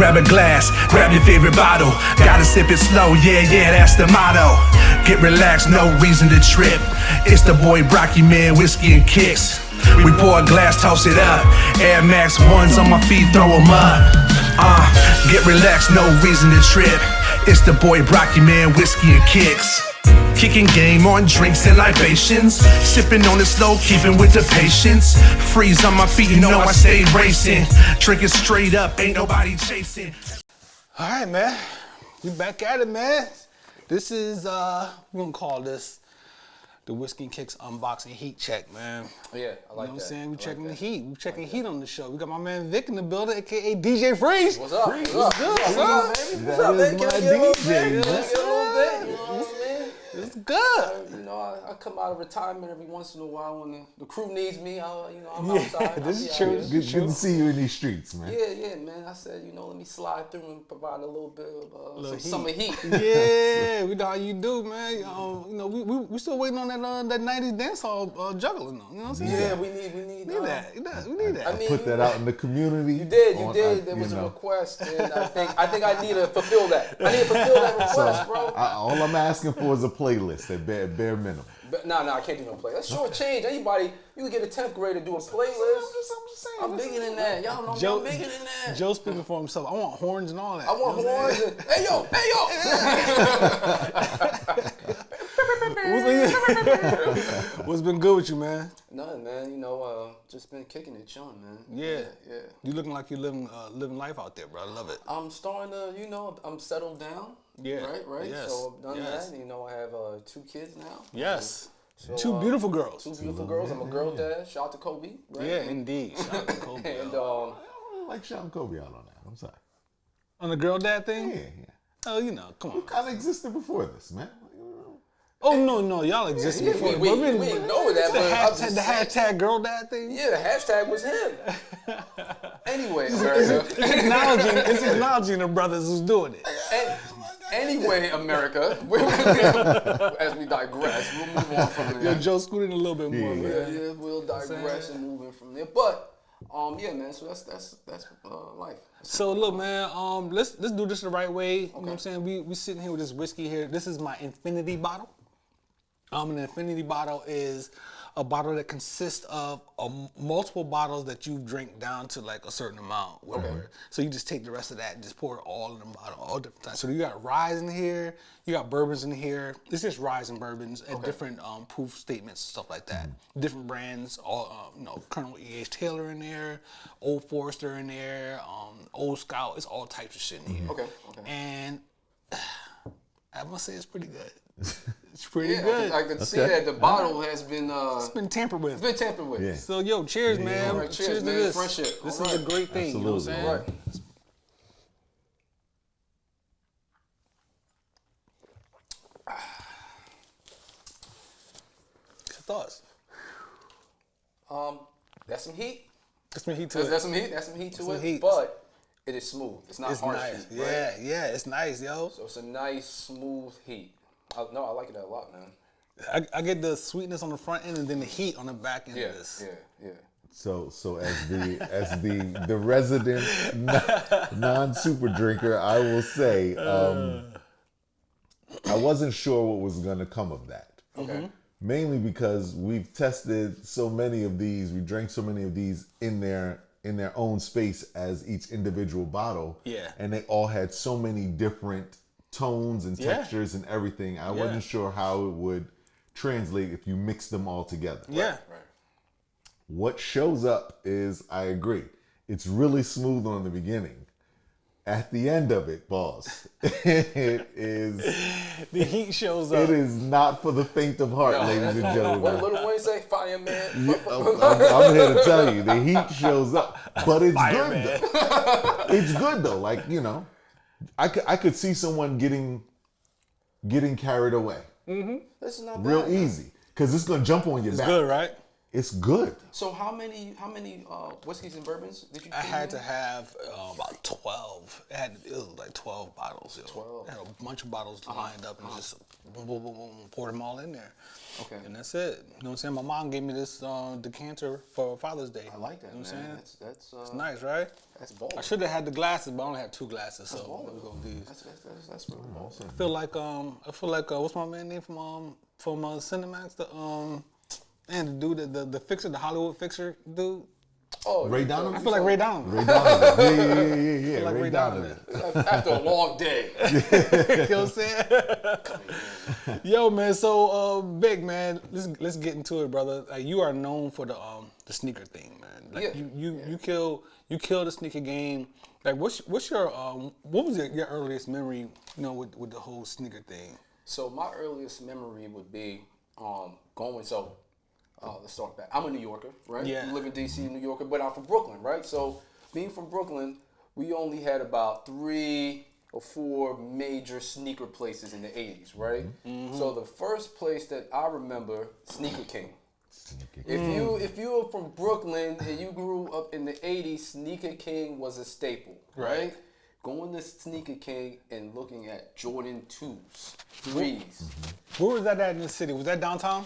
grab a glass, grab your favorite bottle. Gotta sip it slow, yeah, that's the motto. Get relaxed, no reason to trip. It's the boy Brocky, man, whiskey and kicks. We pour a glass, toss it up. Air Max 1s on my feet, throw them up. Get relaxed, no reason to trip. It's the boy Brocky, man, whiskey and kicks. Kicking game on drinks and libations. Sipping on it slow, keeping with the patience. Freeze on my feet, you know I stay racing. Drinking straight up, ain't nobody chasing. All right, man. We back at it, man. This is, we're gonna call this the Whiskey and Kicks unboxing heat check, man. Yeah, I like that. You know what I'm saying? We checking the that. heat. We checking heat on the show. We got my man Vic in the building, aka DJ Freeze. What's up? What's good? What's up, baby? What's up, man? Can I get a little bit? Can I get a little bit? You know what I'm saying? It's good. You know, I come out of retirement every once in a while when the crew needs me. I'm outside. This is true. Good to see you in these streets, man. Yeah, man. I said, let me slide through and provide a little bit of some summer heat. Yeah, we know how you do, man. We still waiting on that 90s dancehall juggling, though. You know what I'm saying? Yeah, we need that. We need that. I mean, Put that out in the community. You did. There was a request, and I think I need to fulfill that. I need to fulfill that request, bro. All I'm asking for is a playlist at bare minimum. But, no, I can't do no playlist. That's short change. Anybody, you can get a 10th grader to do a playlist. I'm bigger than that. Y'all know I'm bigger than that. Joe speaking for himself. I want horns and all that. I want horns and, hey yo. What's been good with you, man? Nothing, man. Just been kicking it, chilling, man. Yeah. You looking like you're living life out there, bro. I love it. I'm starting to, I'm settled down. Yeah. Right. Yes. So I've done Yes. that. I have 2 kids now. Yes. So, Two beautiful girls. 2 beautiful girls. I'm a girl dad. Shout out to Kobe. Right? Yeah, indeed. Shout out to Kobe. And I don't like shouting Kobe out on that. I'm sorry. On the girl dad thing? Yeah. Oh, come on. You kind of existed before this, man. Oh no, y'all existed before. We didn't know that, but the hashtag girl dad thing. Yeah, the hashtag was him. Anyway, America. It's acknowledging the brothers who's doing it. Anyway, America. As we digress, we'll move on from there. Yo, Joe, scoot in a little bit more, man. Yeah, we'll digress and move in from there. But yeah, man. So that's life. So look, man. Let's do this the right way. You know what I'm saying? We sitting here with this whiskey here. This is my infinity bottle. An infinity bottle is a bottle that consists of multiple bottles that you drink down to like a certain amount, whatever. So you just take the rest of that and just pour it all in the bottle, all different times. So you got rye in here, you got bourbons in here. It's just rye and bourbons and different proof statements and stuff like that. Different brands, all Colonel E.H. Taylor in there, Old Forester in there, Old Scout. It's all types of shit in here. Okay. And I must say it's pretty good. It's pretty Yeah, good. I can see that the bottle has been It's been tampered with. It's been tampered with. Yeah. So yo, cheers, man. All right, cheers, to man. this. Friendship. This All is right. a great thing. Absolutely. You know what I'm saying? Right. What's your thoughts? That's some heat. That's some heat to it. That's some heat. That's some heat to Some it. heat. But it is smooth. It's not It's harsh nice. heat. Right? Yeah, it's nice, yo. So it's a nice, smooth heat. I like it a lot, man. I get the sweetness on the front end and then the heat on the back end of this. Yeah. So as the resident non-super drinker, I will say I wasn't sure what was going to come of that. Okay. Mainly because we've tested so many of these, we drank so many of these in their own space as each individual bottle. Yeah. And they all had so many different tones and textures and everything. I wasn't sure how it would translate if you mix them all together. Yeah. Right. What shows up is, I agree, it's really smooth on the beginning. At the end of it, boss, it is. The heat shows up. It is not for the faint of heart, ladies and What gentlemen. Little Wayne say? Fireman. I'm here to tell you, the heat shows up, but it's Fireman. good though. It's good though. Like, I could see someone getting carried away This is not real bad. easy because it's gonna jump on your back. Good, right? It's good. So how many whiskeys and bourbons did you? I had to have about 12. It was like 12 bottles. 12. I had a bunch of bottles lined up and just boom, boom, boom, boom, poured them all in there. Okay. And that's it. You know what I'm saying? My mom gave me this decanter for Father's Day. I like that, You know what man. I'm saying? That's It's nice, right? That's bold. I should have had the glasses, but I only had 2 glasses, so bold. we'll go with these. That's really awesome. I feel like what's my man name from Cinemax? The dude, the fixer, the Hollywood fixer dude. Oh, Ray Donovan? I feel like Ray Donovan. Ray Donovan. Yeah. like Ray Ray Donovan. after a long day. You know what I'm saying? Yo, man. So, big man, let's get into it, brother. Like, you are known for the sneaker thing, man. Like, Yeah. you kill the sneaker game. Like, what's your what was your earliest memory? You know, with the whole sneaker thing. So my earliest memory would be going. So let's start back. I'm a New Yorker, right? Yeah. I live in D.C., New Yorker, but I'm from Brooklyn, right? So being from Brooklyn, we only had about 3 or 4 major sneaker places in the 80s, right? Mm-hmm. So the first place that I remember, Sneaker King. If you were from Brooklyn and you grew up in the 80s, Sneaker King was a staple, right? Going to Sneaker King and looking at Jordan 2s, 3s. Where was that at in the city? Was that downtown?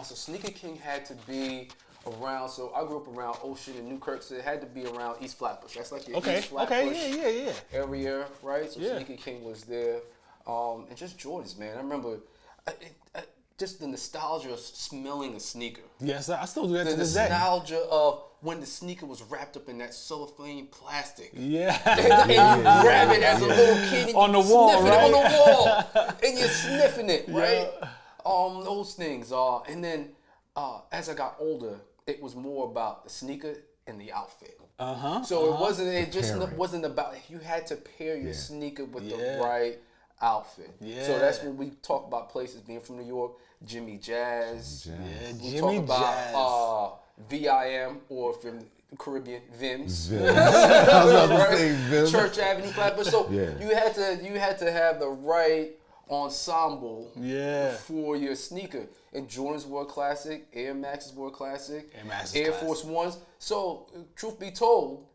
So Sneaker King had to be around, so I grew up around Ocean and Newkirk, so it had to be around East Flatbush. That's like your East Flatbush yeah. area, right? So Yeah. Sneaker King was there. And just Jordans, man. I remember just the nostalgia of smelling a sneaker. Yes, I still do that The to this day. nostalgia of when the sneaker was wrapped up in that cellophane plastic. Yeah. And you grab it as a little kid and On you the wall, sniffing right? it on the wall. And you're sniffing it, right? Those things. And then as I got older, it was more about the sneaker and the outfit. So it wasn't about, you had to pair your sneaker with the right outfit. So that's when we talk about places, being from New York, Jimmy Jazz. We Jimmy talk about VIM, or from the Caribbean, Vim's. I was about to say Vim. Church Avenue, Flatbush. So Yeah. you had to have the right ensemble Yeah. for your sneaker. And Jordans were a classic, Air Maxes were a classic, Air Max is Air classic. Force Ones. So truth be told,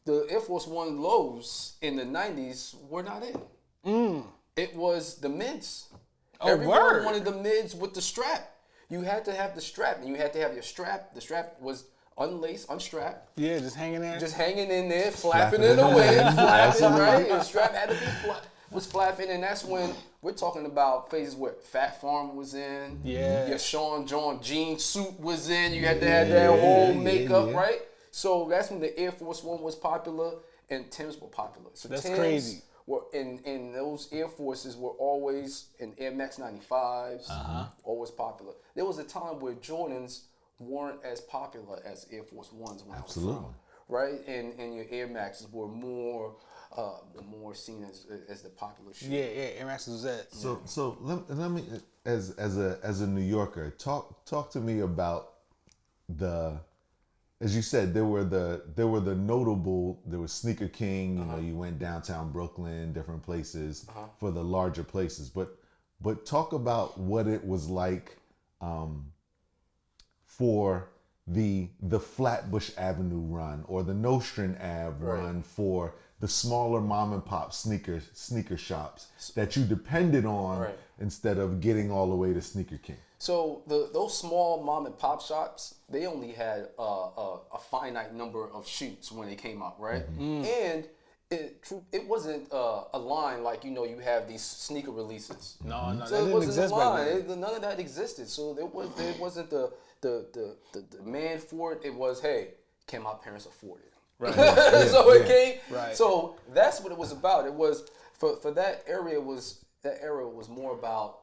the Air Force One lows in the 90s were not in. It was the mids. Everyone word. wanted the mids with the strap. You had to have the strap, and you had to have your strap. The strap was unlaced, unstrapped, Yeah, just hanging there. just hanging in there, flapping Flapping it away, in. flapping, right? And the strap had to be was flapping, and that's when we're talking about phases where Fat Farm was in. Yeah. Your Sean John jean suit was in. You had to have that whole makeup, right? So that's when the Air Force One was popular, and Timbs were popular. So That's Timbs crazy. were in those Air Forces were always in Air Max 95s, always popular. There was a time where Jordans weren't as popular as Air Force Ones when I was from, right? And your Air Maxes were more seen as the popular shoe. Yeah, Air Max was that. So let me, as a New Yorker, talk to me about as you said, there were the notable. There was Sneaker King. You know, you went downtown Brooklyn, different places for the larger places. But talk about what it was like for the Flatbush Avenue run or the Nostrand Ave run for the smaller mom and pop sneaker shops that you depended on instead of getting all the way to Sneaker King. So those small mom and pop shops, they only had a finite number of shoes when they came out, right? And it wasn't a line like, you have these sneaker releases. No, So that it didn't wasn't exist a back line. then. None of that existed. So there wasn't the demand for it. It was, hey, can my parents afford it? Right. It came. Right. So that's what it was about. It was for that area was more about,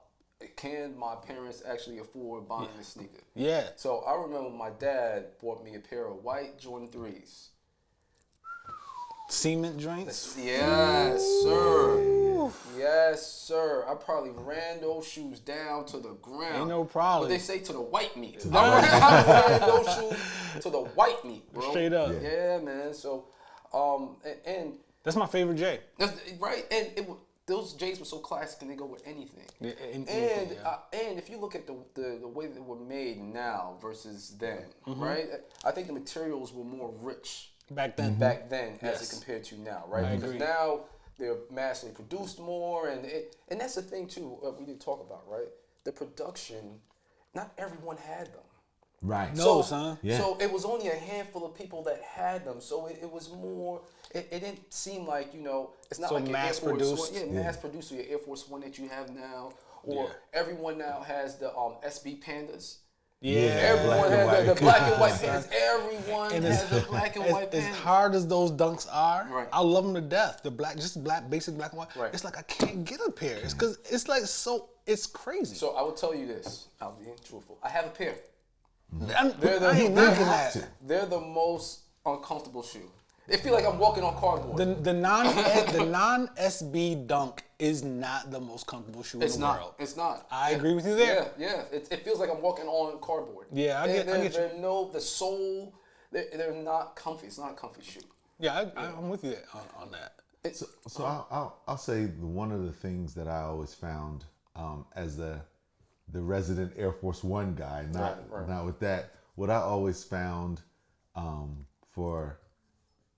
can my parents actually afford buying a sneaker? Yeah. So I remember my dad bought me a pair of white Jordan 3s. Cement joints. Yes, sir. Yes, sir. I probably ran those shoes down to the ground. Ain't no problem. But they say to the white meat. I ran those shoes to the white meat, bro. Straight up. Yeah, man. So, and That's my favorite J. that's right. And those J's were so classic and they go with anything. Yeah, and if you look at the way that they were made now versus then, right? I think the materials were more rich Back then. as it compared to now, right? I Because agree. now they're massively produced more, and that's the thing too. We didn't talk about, right? The production. Not everyone had them. Right. No, son. Yeah. So it was only a handful of people that had them. So it was more. It didn't seem like, it's not So like your mass Air Force produced? One. Yeah, mass produced. Your Air Force One that you have now, or everyone now has the SB Pandas. Yeah. Everyone black and has the white. black and white pants. Everyone And has the black and white as pants. hard as those dunks are, Right. I love them to death. The basic black and white. Right. It's like I can't get a pair. It's because it's like it's crazy. So I will tell you this. I'll be truthful. I have a pair. I ain't knocking that. They're the most uncomfortable shoe. They feel like I'm walking on cardboard. The non SB dunk is not the most comfortable shoe in the world. It's not. I agree with you there. Yeah. It feels like I'm walking on cardboard. Yeah, I get you. The sole. They're not comfy. It's not a comfy shoe. Yeah, I'm with you on that. So I'll say one of the things that I always found as the resident Air Force One guy, not with that, what I always found for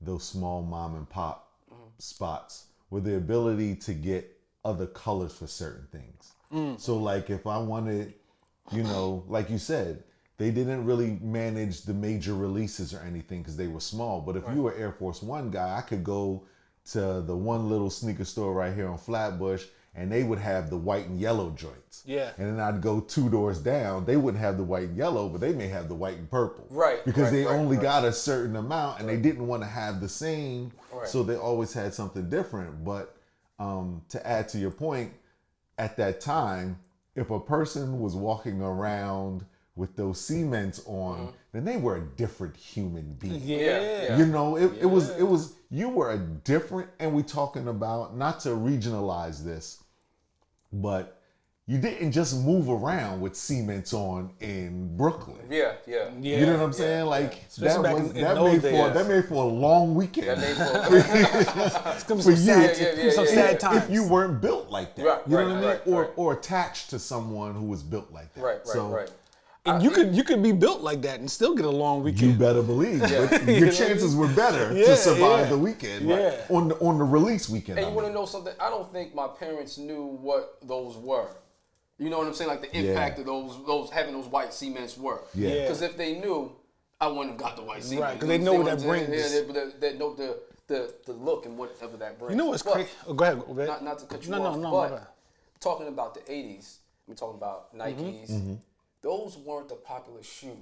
those small mom and pop spots were the ability to get other colors for certain things. So like if I wanted, like you said, they didn't really manage the major releases or anything because they were small. But if you were Air Force One guy, I could go to the one little sneaker store right here on Flatbush and they would have the white and yellow joints. Yeah. And then I'd go 2 doors down. They wouldn't have the white and yellow, but they may have the white and purple. Right, Because they right, only right. got a certain amount and they didn't want to have the same. Right. So they always had something different. But to add to your point, at that time, if a person was walking around with those cements on, then they were a different human being. Yeah. It was you were a different, and we talking about, not to regionalize this, but you didn't just move around with cements on in Brooklyn. Yeah. You know what I'm saying? Like Especially back in those days. that made for a long weekend. That made for It's gonna be For some you, sad, some sad times. if you weren't built like that. Right, you know what I mean? right. Or attached to someone who was built like that. right. And you could be built like that and still get a long weekend. You better believe. But your chances were better to survive the weekend. Yeah. On the release weekend. And you want to know something? I don't think my parents knew what those were. You know what I'm saying? Like the impact of those having those white cements were. Yeah. Because if they knew, I wouldn't have got the white cement. Right, 'cause they know what that brings. Yeah, they know the look and whatever that brings. You know what's But crazy? Oh, go ahead. Not to cut you No, off, my but bad. talking about the 80s, we're talking about Nikes. Those weren't a popular shoe.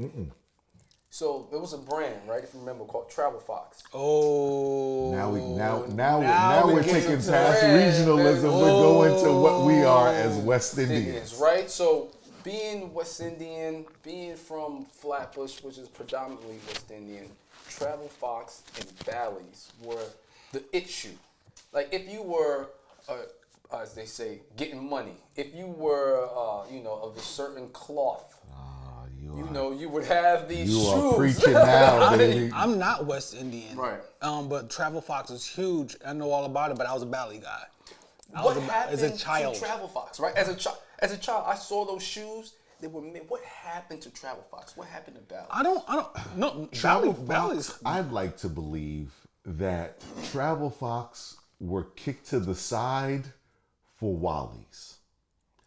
So there was a brand, right? If you remember, called Travel Fox. Oh. Now we we're get taking into past brand, regionalism. baby. We're going to what we are as West Indians, Indians. right? So being West Indian, being from Flatbush, which is predominantly West Indian, Travel Fox and Bally's were the it shoe. Like if you were, as they say, getting money, if you were, of a certain cloth, you would have these You shoes. are preaching now, baby. I'm not West Indian. Right. But Travel Fox is huge. I know all about it, but I was a Bally guy. What happened as a child. to Travel Fox, right? As a child, I saw those shoes. They were made. What happened to Travel Fox? What happened to Bally? I don't. No, Travel Bally's. Fox, I'd like to believe that Travel Fox were kicked to the side for Wally's.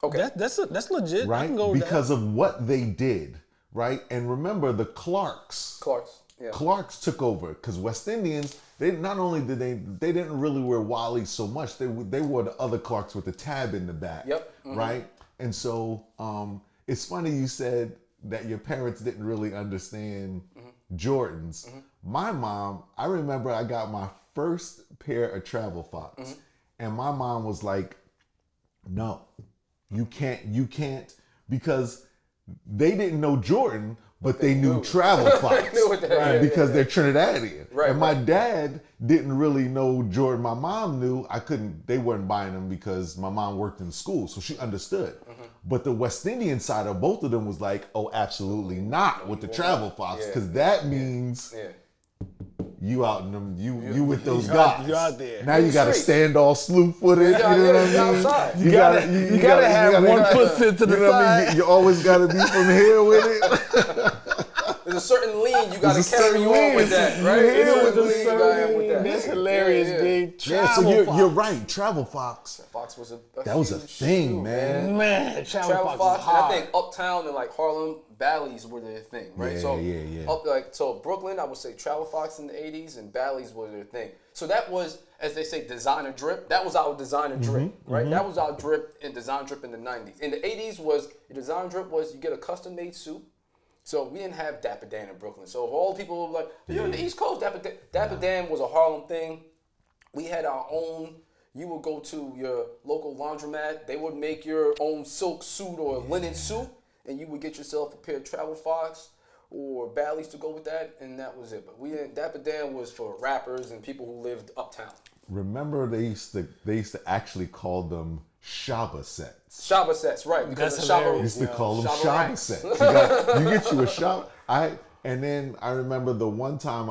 Okay. That's legit. I Right? can go with Because of what they did, right? And remember the Clarks. Clark's. Yeah. Clarks took over because West Indians, they not only did they didn't really wear Wally's so much, they wore the other Clarks with the tab in the back. Yep. Mm-hmm. Right? And so it's funny you said that your parents didn't really understand Jordans. My mom, I remember I got my first pair of Travel Fox, and my mom was like, "No, you can't," because they didn't know Jordan, but they knew Travel Fox, knew what that- right? yeah, Because they're Trinidadian. Right, and my right. dad didn't really know Jordan. My mom knew. They weren't buying them because my mom worked in school, so she understood. But the West Indian side of both of them was like, "Oh, absolutely not with the Travel Fox, because that means." Yeah. you out in them, you with those guys. You out there. Now you got to stand all slew-footed. You know what I mean? Outside. You gotta have one foot sit to the you know what I mean? side. You always got to be from here with it. There's a certain lean you got There's to a carry certain on with lean. that, right? Yeah, There's a there's a certain lean you got to have with that. That's hilarious, Yeah. big. Yeah, so you're right. Travel Fox. Fox was That was a huge thing, shoe, man. Man, Travel Travel Fox Fox, is and I hard. think Uptown and like Harlem, Bally's were their thing, right? Yeah. So Brooklyn, I would say Travel Fox in the 80s and Bally's were their thing. So that was, as they say, designer drip. That was our designer drip, right? That was our drip and design drip in the 90s. In the 80s was, your design drip was you get a custom made suit. So we didn't have Dapper Dan in Brooklyn. So if all people were like, you're in the East Coast, Dapper Dan was a Harlem thing. We had our own. You would go to your local laundromat. They would make your own silk suit or linen suit, and you would get yourself a pair of Travel Fox or Bally's to go with that, and that was it. But we didn't. Dapper Dan was for rappers and people who lived uptown. Remember they used to actually call them Shabba sets. Shabba sets, right? Because That's of Shabba, hilarious. Used to call them Shabba Shabba ranks. sets. You get you a shop. And then I remember the one time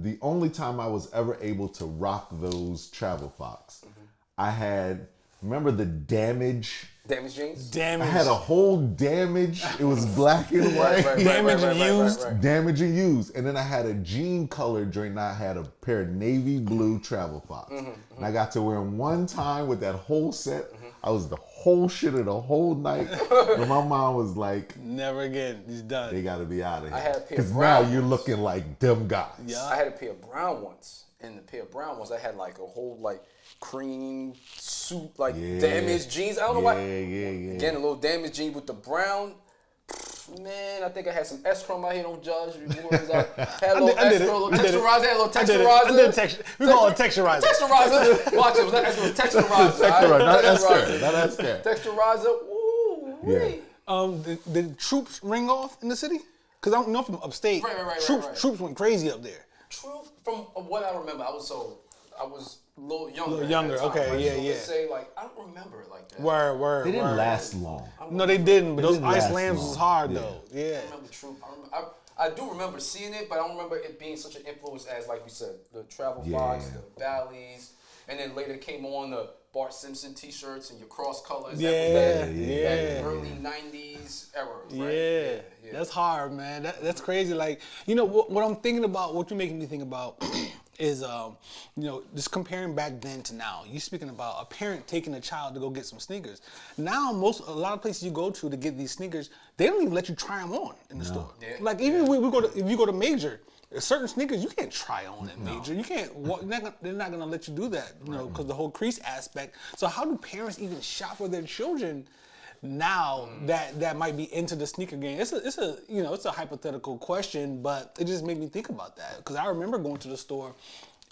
the only time I was ever able to rock those Travel Fox, I had, remember the Damage? Damage jeans. Damage. I had a whole Damage. It was black and white. Damage and used. Damage and used. And then I had a jean color joint. I had a pair of navy blue Travel Fox. And I got to wear them one time with that whole set. I was the whole shit of the whole night. And my mom was like, Never again. He's done. they got to be out of here. I had a pair of Because now brown you're ones. looking like them guys. Yeah. I had a pair of brown ones. And the pair of brown ones, I had like a whole like cream suit, like Yeah. damaged jeans. I don't know why. Yeah. Again, a little damaged jeans with the brown. Man, I think I had some S-Chrome out here. Don't judge. Had a little I did it. S-Chrome, a little I did it. texturizer. Had a little I did it. texturizer. I did a texture. We call it texturizer. Texturizer. Watch it. It was texturizer. Texturizer, not Texturizer. Esker. Not Esker. Texturizer. Ooh. Yeah. wee. Did troops ring off in the city? Because I don't know from upstate. Right. Troops went crazy up there. Truth, from what I remember, I was a little younger. Little at younger, that time, okay, right? yeah, So yeah. to say like I don't remember it like that. Word. They didn't word. last long. No, they didn't. But those didn't ice last lambs long. was hard Yeah. though. Yeah. I remember Troop. I do remember seeing it, but I don't remember it being such an influence as, like we said, the Travel Fox, Yeah. the Bally's, and then later came on the Bart Simpson T-shirts and your cross colors. Yeah, that yeah. early '90s era. Right? Yeah, that's hard, man. That's crazy. Like, you know, what I'm thinking about, what you're making me think about is, you know, just comparing back then to now. You speaking about a parent taking a child to go get some sneakers. Now, a lot of places you go to get these sneakers, they don't even let you try them on in the store. Yeah. Like, even if you go to Major, certain sneakers you can't try on at Major. You can't. They're not gonna let you do that, you know, because the whole crease aspect. So how do parents even shop for their children now that might be into the sneaker game? It's a hypothetical question, but it just made me think about that because I remember going to the store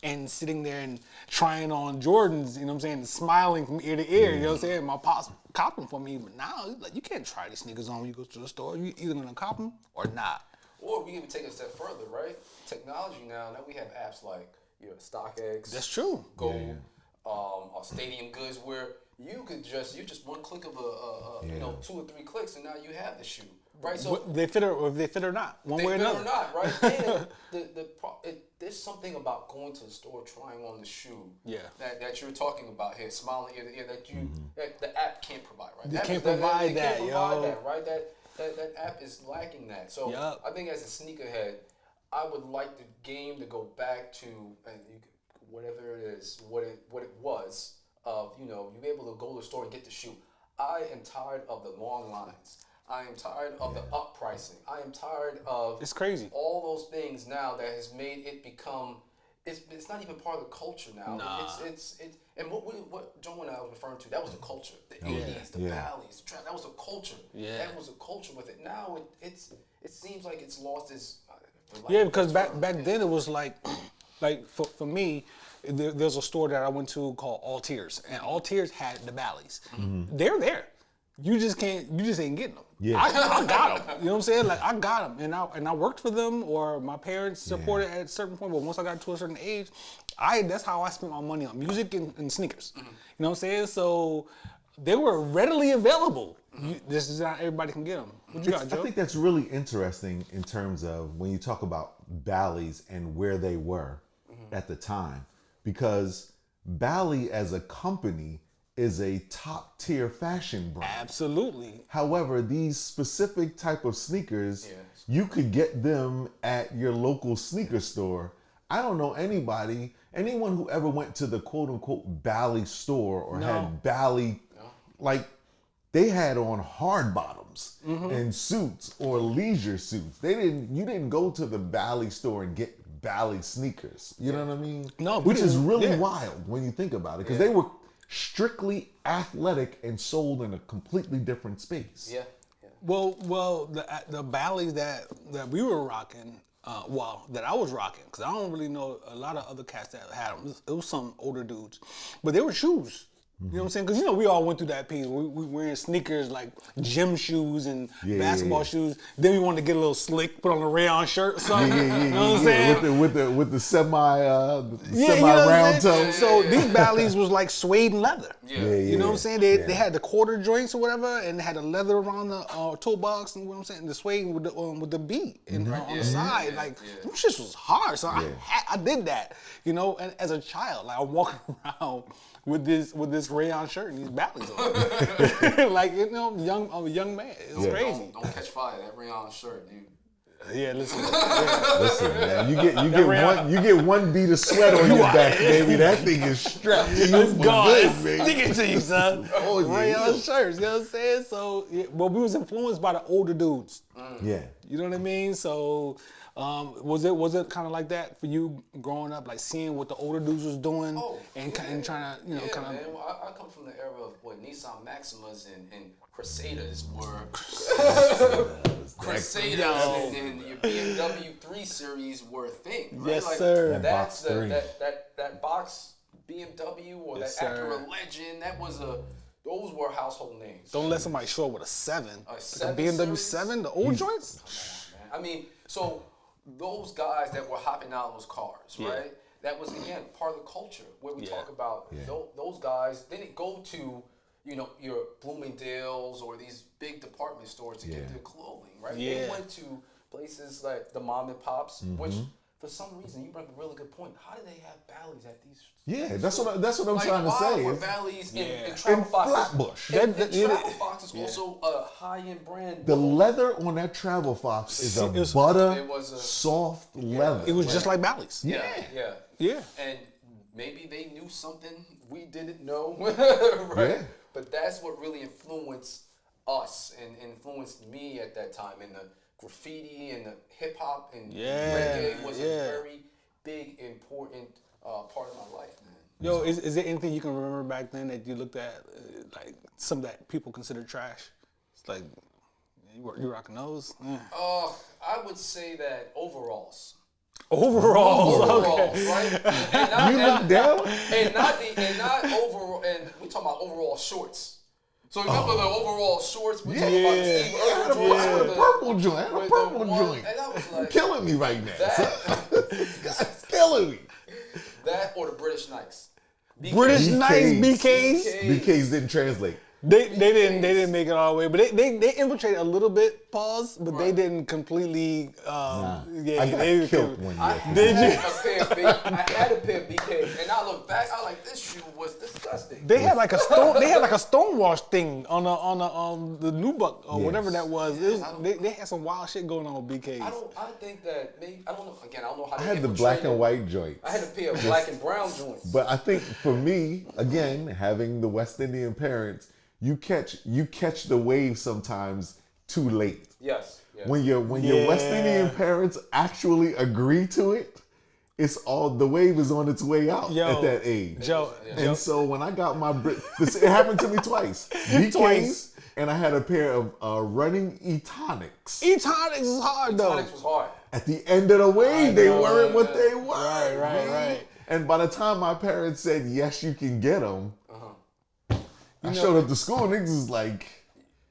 and sitting there and trying on Jordans, you know what I'm saying, and smiling from ear to ear, you know what I'm saying? My pops cop them for me, but now like you can't try these sneakers on when you go to the store. You either gonna cop them or not. Or we even take it a step further, right? Technology now we have apps like your StockX. That's true. Go, or Stadium Goods, where you just one click of you know, 2 or 3 clicks, and now you have the shoe, right? So They fit or if they fit or not, one they way or fit another. or not, right? And there's something about going to the store, trying on the shoe, that you're talking about here, smiling ear to ear, that the app can't provide, right? They App can't is- provide they that, can't provide yo. that, right? That app is lacking that. So Yup. I think as a sneakerhead, I would like the game to go back to whatever it is, what it was of, you know, you be able to go to the store and get the shoe. I am tired of the long lines. I am tired of the up pricing. I am tired of It's crazy. all those things now that has made it become. It's not even part of the culture now. Nah. It's and what Joe and I was referring to, that was the culture. The 80s, the Bally's, the trap, that was a culture. Yeah. That was a culture with it. Now it seems like it's lost its. Yeah, because back then it was like for me, there's a store that I went to called All Tears, and All Tears had the Bally's. They're there. You just ain't getting them. Yeah. I got them. You know what I'm saying? Like I got them, and I worked for them, or my parents supported at a certain point. But once I got to a certain age, that's how I spent my money on music and sneakers. You know what I'm saying? So they were readily available. This is not everybody can get them. What you got, Joe? I think that's really interesting in terms of when you talk about Bally's and where they were. at the time, because Bally as a company is a top tier fashion brand. Absolutely. However, these specific type of sneakers, you could get them at your local sneaker store. I don't know anyone who ever went to the quote unquote Bally store or had Bally, like they had on hard bottoms and suits or leisure suits. You didn't go to the Bally store and get Bally sneakers. You know what I mean? No, which is really wild when you think about it, because they were strictly athletic and sold in a completely different space. Yeah. Well, the Ballys that we were rocking, that I was rocking, because I don't really know a lot of other cats that had them. It was some older dudes, but they were shoes. You know what I'm saying? Because we all went through that piece. We wearing sneakers like gym shoes and basketball shoes. Then we wanted to get a little slick, put on a rayon shirt or something. You know what I'm saying? With the semi round toe. So these Ballys was like suede and leather. You know what I'm saying? They had the quarter joints or whatever, and they had the leather around the toe box, and what I'm saying, the suede with the beat and on the side. Like them shits was hard. So I did that. And as a child, like I'm walking around with this rayon shirt and these Ballys on. Like, I'm a young man. It's crazy. Don't catch fire. That rayon shirt, dude. Yeah, listen. Listen, man. You get one bead of sweat on your back, baby. That thing is strapped to you for good, baby. Stick it to you, son. Rayon shirts, you know what I'm saying? So, we was influenced by the older dudes. Yeah. You know what I mean? So, was it kind of like that for you growing up, like seeing what the older dudes was doing and trying to, kind of. Man. Well, I come from the era of what Nissan Maximas and Crusaders were. Crusaders and your BMW 3 Series were a thing, right? Yes, sir. That's that box BMW or that Acura Legend. Those were household names. Don't let somebody show up with a 7. A like 7 a BMW series? 7, the old joints. Man. I mean, so those guys that were hopping out of those cars, right? That was, again, part of the culture where we talk about those guys. They didn't go to, your Bloomingdale's or these big department stores to get their clothing, right? Yeah. They went to places like the mom and pops, which for some reason, you bring up a really good point. How do they have Ballys at these? Yeah, that's what I'm trying to say. Why were Ballys in Travel Fox? Flatbush. And Travel Fox is also a high-end brand. The leather on that Travel Fox is soft leather. It was just like Ballys. Yeah. And maybe they knew something we didn't know, right? Yeah. But that's what really influenced us and influenced me at that time. And the graffiti and the hip hop and reggae was a very big, important part of my life, man. Yo, is there anything you can remember back then that you looked at, like some that people consider trash? It's like, you rocking those? I would say that overalls. Overalls, right? And you look down? And not overall, and we talking about overall shorts. So remember the overall shorts? We talking about the Steve Irwin joints. The purple joint. Purple joint. And that was like, killing me right now. This guy's killing me. That or the British Nikes. British Nikes, BKs. BKs didn't translate. They didn't make it all the way, but they infiltrated a little bit, but they didn't completely. I got killed one year. I had a pair of BKs, and I look back, I was like, this shoe was disgusting. They had like a stonewash thing on the Nubuck or whatever that was. They had some wild shit going on with BKs. I think that maybe I don't know. Again, I don't know how. I had the black and white joints. I had a pair of black and brown joints. But I think for me, again, having the West Indian parents. You catch the wave sometimes too late. Yes. When your West Indian parents actually agree to it, the wave is on its way out at that age. And so when I got my it happened to me twice. BKs, and I had a pair of running E-Tonics. E-Tonics is hard though. E-Tonics was hard. At the end of the wave, they weren't what they were. Right. And by the time my parents said yes, you can get them. I showed up to school and niggas was like,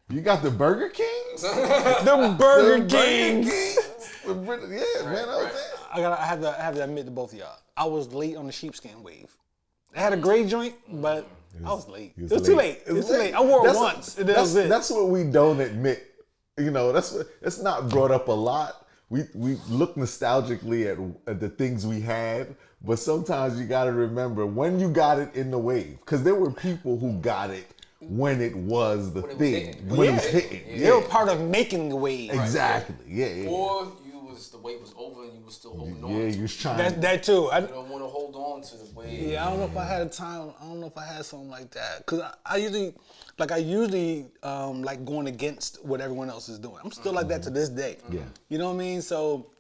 you got the Burger Kings? The Burger Kings. Yeah, man. I have to admit to both of y'all. I was late on the sheepskin wave. I had a great joint, but I was late. It was too late. It was too late. I wore it once. And that was it. That's what we don't admit. It's not brought up a lot. we look nostalgically at the things we had, but sometimes you got to remember when you got it in the wave, because there were people who got it when it was the thing, when it was hitting. They were part of making the wave. Exactly. Yeah. Or the wave was over and you were still holding on. Yeah, to you was it. trying. That too. You don't want to hold on to the wave. Yeah, I don't know if I had a time. I don't know if I had something like that. Cause I usually like going against what everyone else is doing. I'm still like that to this day. Yeah. You know what I mean? So,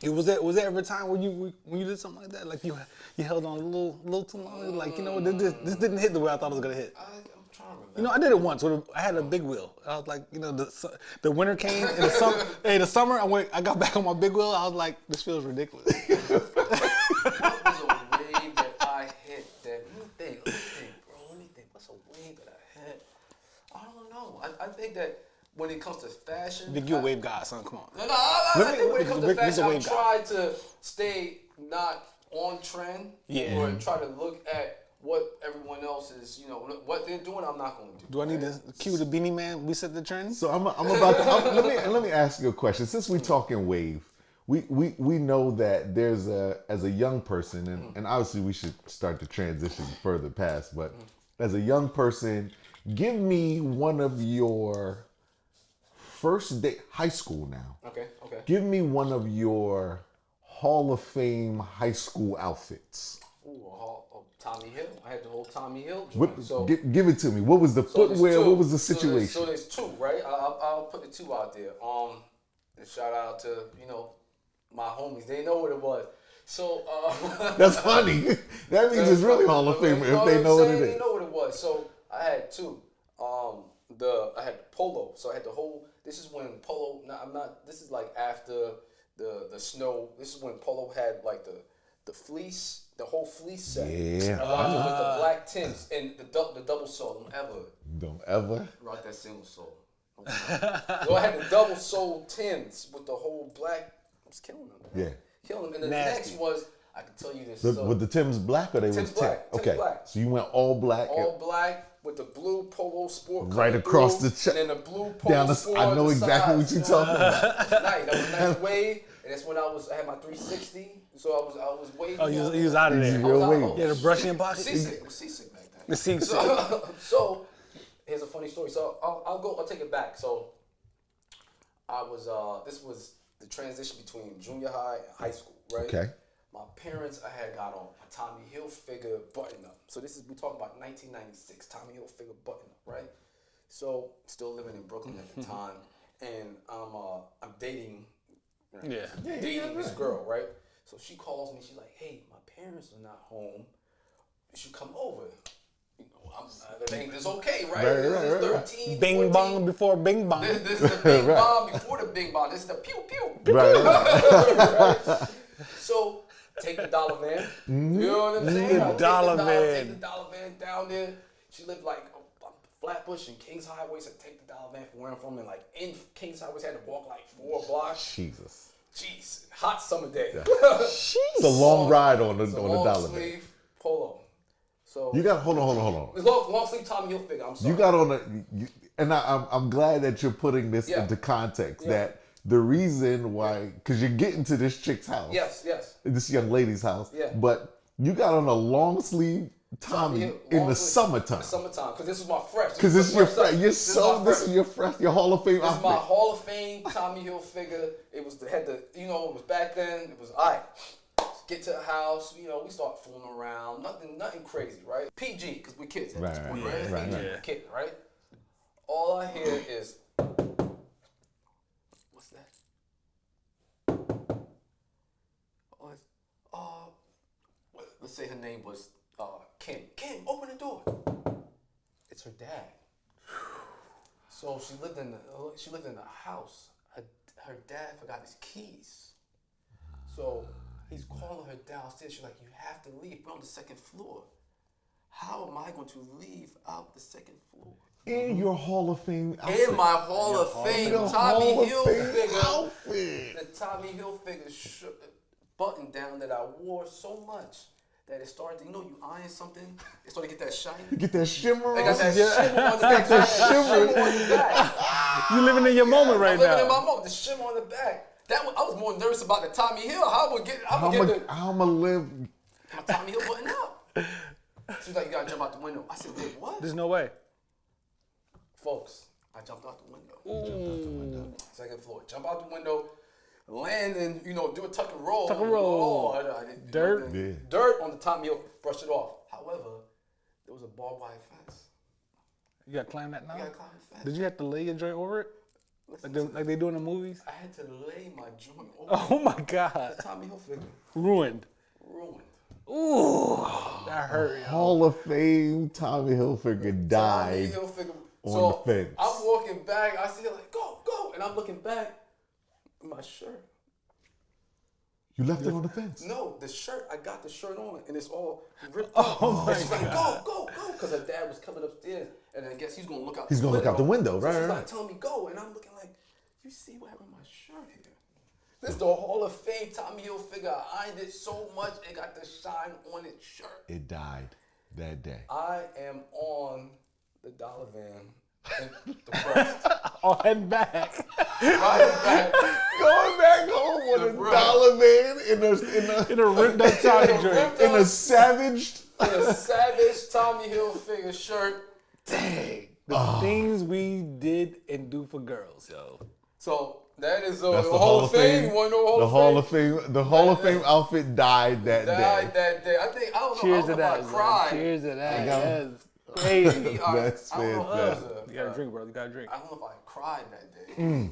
was there ever a time when you did something like that? Like you held on a little too long? Like, you know, this didn't hit the way I thought it was gonna hit. I'm trying to remember. You know, I did it once. I had a big wheel. I was like, you know, the winter came and the summer. The summer I got back on my big wheel. I was like, this feels ridiculous. What was a wave that I hit that, let me think, what's a wave that I hit? I don't know. I think that when it comes to fashion. Think you a wave guy, son? Come on. No, I think when it comes to Rick is fashion, a I wave guy. try to stay not on trend. Yeah. Or try to look at what everyone else is, you know, what they're doing, I'm not going to do. Do I need to cue the Beanie Man? We set the trend. So I'm about to let me ask you a question. Since we're talking wave, we know that there's as a young person, and obviously we should start to transition further past, but as a young person, give me one of your first day, high school now. Okay. Give me one of your Hall of Fame high school outfits. Ooh, Tommy Hill. I had the whole Tommy Hill What, joint. So, give it to me. What was the footwear? there's two. What was the situation? So there's two, right? I'll put the two out there. And shout out to, you know, my homies. They know what it was. So That's funny. That means it's really Hall of Fame if they know what it They is. know what it was. So I had two. I had Polo. So I had the whole. This is when Polo. This is like after the snow. This is when Polo had like the fleece, the whole fleece set. Yeah. I rocked it with the black Timbs and the double sole. Don't ever. Rock that single sole. So I had the double sole Timbs with the whole black. I was killing them. Yeah. Killing them. And the Nasty. next was, I can tell you this. With the Timbs black or they Timbs was black. Timbs Okay. black. So you went all black. All black with the blue Polo Sport. Right color across blue, the chest. And then the blue Polo Down the, Sport. I know the exactly sides. what you're talking about. Nice. That was a nice wave. And that's when I had my 360. So I was waving. Oh, you was out of there. real wave. You had a brush in your pocket. Seasick. I was seasick back then. The seat. So here's a funny story. So I'll take it back. So I was this was the transition between junior high and high school, right? Okay. My parents, I had got on a Tommy Hilfiger button up. So we talking about 1996, Tommy Hilfiger button up, right? So still living in Brooklyn at the time, and I'm dating this girl, right? So she calls me. She's like, "Hey, my parents are not home. You should come over." You know, it's okay, right? This is 13, Bing 14. bong before bing bong. This is the bing bong before the bing bong. This is the pew pew. Right. Right? So take the dollar van. You know what I'm saying? I'll Dollar van. Take the dollar van down there. She lived like Flatbush and Kings Highway. So take the dollar van from where I'm from, and like in Kings Highway, had to walk like 4 blocks. Jesus. Jeez, hot summer day. It's a long ride on the long dollar van. sleeve polo. So You got hold on. it's long sleeve Tommy Hilfiger. I'm sorry. You got on and I'm glad that you're putting this into context. Yeah. That the reason why, because you're getting to this chick's house. Yes. This young lady's house. Yeah. But you got on a long sleeve Tommy in the summertime. Summertime, because this was my fresh. Because this is your fresh. This is your fresh. Your Hall of Fame This is outfit. my Hall of Fame Tommy Hilfiger. It was it was back then. It was all right. Get to the house, we start fooling around. Nothing crazy, right? PG, because we're kids at this point, right? Right. We're kids, right? All I hear is, what's that? Let's say her name was Kim. Kim, open the door. It's her dad. So she lived in a house. Her dad forgot his keys. So he's calling her downstairs. She's like, "You have to leave. We're on the second floor. How am I going to leave out the second floor?" In your Hall of Fame outfit. In my Hall of Fame Your Tommy Hall of Fame Hilfiger outfit. the Tommy Hilfiger button down that I wore so much that it started. You iron something, it started to get that shiny. Get that shimmer I on. got that shimmer on the back. shimmer. On the back. You living in your moment right I'm living now. in my moment. The shimmer on the back. I was more nervous about the Tommy Hill. How I'ma live. my Tommy Hill button up. She's like, you gotta jump out the window. I said, wait, what? There's no way. Folks, I jumped out the window. Second floor. Jump out the window, land and, do a tuck and roll. Tuck and roll. Oh, I didn't do Dirt. nothing. Yeah. Dirt on the Tommy Hill. Brushed it off. However, there was a barbed wire fence. You gotta climb that now? You gotta climb the fence. Did you have to lay your joint over it? Like they do in the movies? I had to lay my joint over Oh my God. the Tommy Hill figure. Ruined. Ruined. Ooh, that hurt. Yo. Hall of Fame Tommy Hilfiger Tommy died Hill figure. on the fence. I'm walking back. I see her like, go, go. And I'm looking back. My shirt. You left it on the fence. No, the shirt. I got the shirt on, and it's all ripped Oh up. my And she's like, go, go, go. Because her dad was coming upstairs, and I guess he's going to look out He's gonna look out the window, So right, she's right, like right. telling me go, and I'm looking like, you see what happened to my shirt here? This is the Hall of Fame Tommy Hill figure. I ironed it so much, it got the shine on its shirt. It died that day. I am on the dollar van, depressed. Oh, heading back. Riding back. Going back home with a Right. dollar man In a ripped up Tommy joint. in a savaged. In a savage Tommy Hill figure shirt. Dang. The things we did and do for girls, yo. So that is the That's Hall of Fame. You want to know The Hall of Fame. The Hall of Fame outfit died that Died day. that day. I don't know. Cheers I to don't know that, if I man. cried. Cheers to that. got- That's crazy. That's I don't know if fantastic. You gotta drink, bro. You gotta drink. I don't know if I cried that day.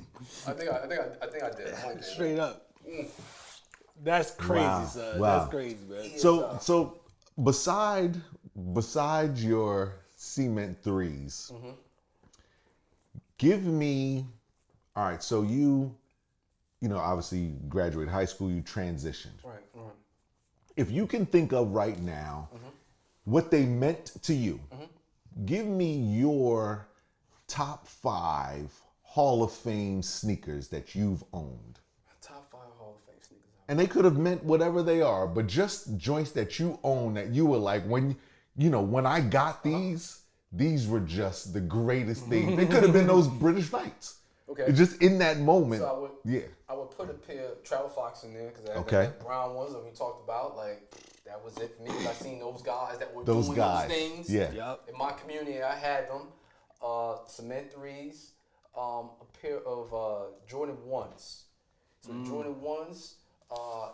I think I did. I might did. Straight up. That's crazy, Wow. son. Wow. That's crazy, man. So besides your cement 3s, give me. All right. So you obviously you graduated high school. You transitioned. Right. If you can think of right now what they meant to you, give me your top 5 Hall of Fame sneakers that you've owned. Top 5 Hall of Fame sneakers. And they could have meant whatever they are, but just joints that you own that you were like, when I got these were just the greatest things. They could have been those British Knights. Okay. It's just in that moment. So yeah. I would put a pair of Travel Fox in there because I had Okay. the brown ones that we talked about. Like that was it for me. 'Cause I seen those guys that were Those doing guys. those things. Yeah. Yup. In my community, I had them. Cement 3s, a pair of Jordan 1s. So Jordan 1s,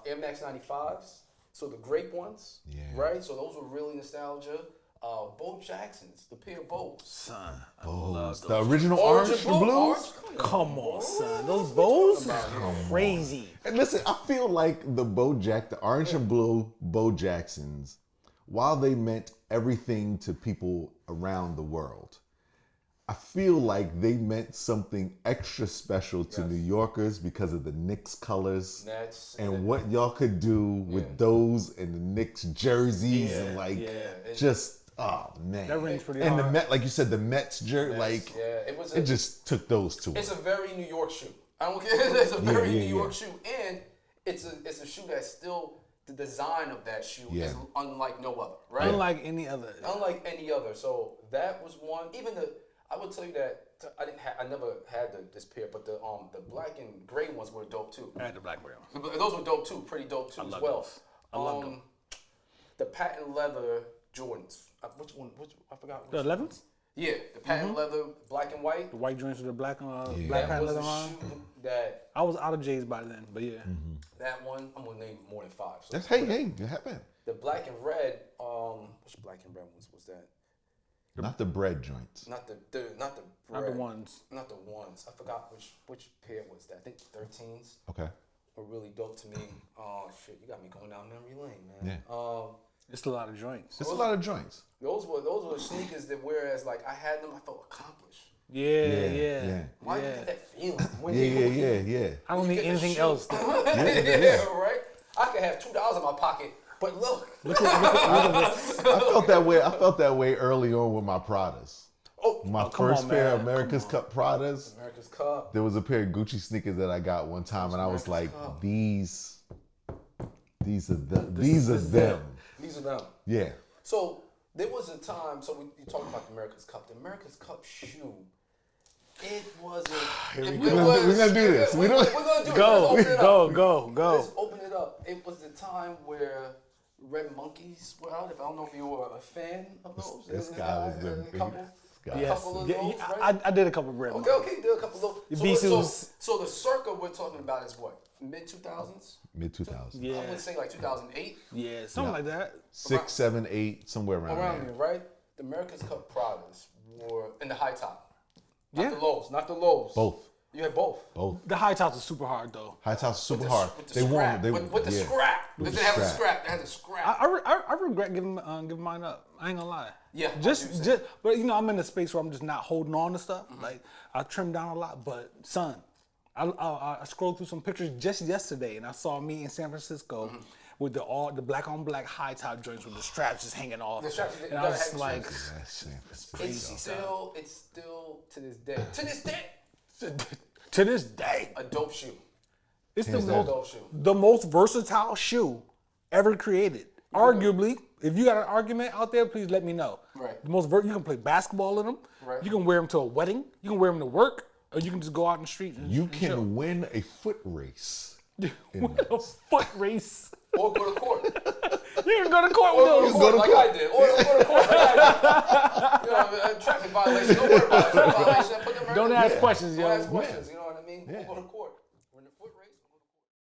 Air Max 95s. So the grape ones, Yeah. right? So those were really nostalgia. Bo Jacksons, the pair of bows. Son, I Oh, love the those. original orange and blues. Orange? Come on, son. Those bows? Crazy. And listen, I feel like the orange and blue Bo Jacksons, while they meant everything to people around the world, I feel like they meant something extra special to New Yorkers because of the Knicks colors Nets. and what y'all could do with those and the Knicks jerseys and just oh man. That rings pretty and hard. the Met, like you said, the Mets jersey, like it just took those to It's it. a very New York shoe. I don't care. It's a very yeah, New York yeah. shoe, and it's a shoe that's still the design of that shoe Yeah. is unlike no other, right? Unlike any other. Unlike any other. So that was one. Even I would tell you that I never had this pair, but the black and gray ones were dope too. I had the black brown. Those were dope too, pretty dope too as love well. those. I love them. The patent leather Jordans. Which one? I forgot. The Which 11s? Yeah, the patent leather, black and white. The white joints with the black black That patent was leather a on. shoe that I was out of J's by then, but yeah. that one. I'm gonna name more than 5. So That's hey, it happened. the black and red. Which black and red ones was that? Not the bread joints. Not the Not the red- ones. Not the ones. I forgot which pair was that. I think the 13s Okay. were really dope to me. Oh shit, you got me going down memory lane, man. It's a lot of joints. There's a lot of joints. Those were sneakers that whereas like I had them, I felt accomplished. Yeah. Why do you get that feeling? When Yeah. I don't need get the anything shoe. else. yeah, right. I could have $2 in my pocket, but look. I felt that way. I felt that way early on with my Pradas. Oh, My come first on, pair man. of America's Cup Pradas. America's Cup. There was a pair of Gucci sneakers that I got one time, and I was like, America's Cup. these are them. These are them. These are them. Yeah. So there was a time. So you talked about the America's Cup. The America's Cup shoe It wasn't. we We're gonna do this. We're gonna do it. Go, Let's open it go, up. go. Let's open it up. It was the time where Red Monkeys were out. If I don't know if you were a fan of those. This There's guy was a the couple. biggest guy. A Yes. couple of Yeah, those, yeah, right? I did a couple of Red Monkeys. Okay, did a couple of those. Beatles. So the circa we're talking about is what? Mid 2000s? Mid 2000s. Yeah. I would say like 2008. Yeah, something like that. 6, 7, 8, somewhere around Around there. here, right? The America's Cup Pradas were in the high top. Not Yeah. the lows, not the lows. Both. You had both. The high tops are super hard though. High tops super With the- hard. with the They scrap. won. They with the yeah. scrap. With Does the it have a scrap. scrap? It has a scrap. I regret giving mine up. I ain't gonna lie. Yeah, I do Just too. but you know I'm in a space where I'm just not holding on to stuff. Like I trimmed down a lot, but son, I scrolled through some pictures just yesterday and I saw me in San Francisco with the black on black high top joints with the straps just hanging off. The straps, you and I gotta was have like, That's San Francisco. it's still to this day. To this day, to this day, a dope shoe. it's Hands down. Dope shoe. the most versatile shoe ever created. Arguably, if you got an argument out there, please let me know. Right. The most you can play basketball in them. Right. You can wear them to a wedding. You can wear them to work, or you can just go out in the street. And, You and can chill. win a foot race. Win a foot race. Or go to court. You can go to court Or with go to those. court like I did. Or go to court like I did. You know, a traffic violation. Don't worry about it. Traffic violation. Put them right Don't there. ask questions, yo. Don't ask questions. You know what I mean? We'll go to court.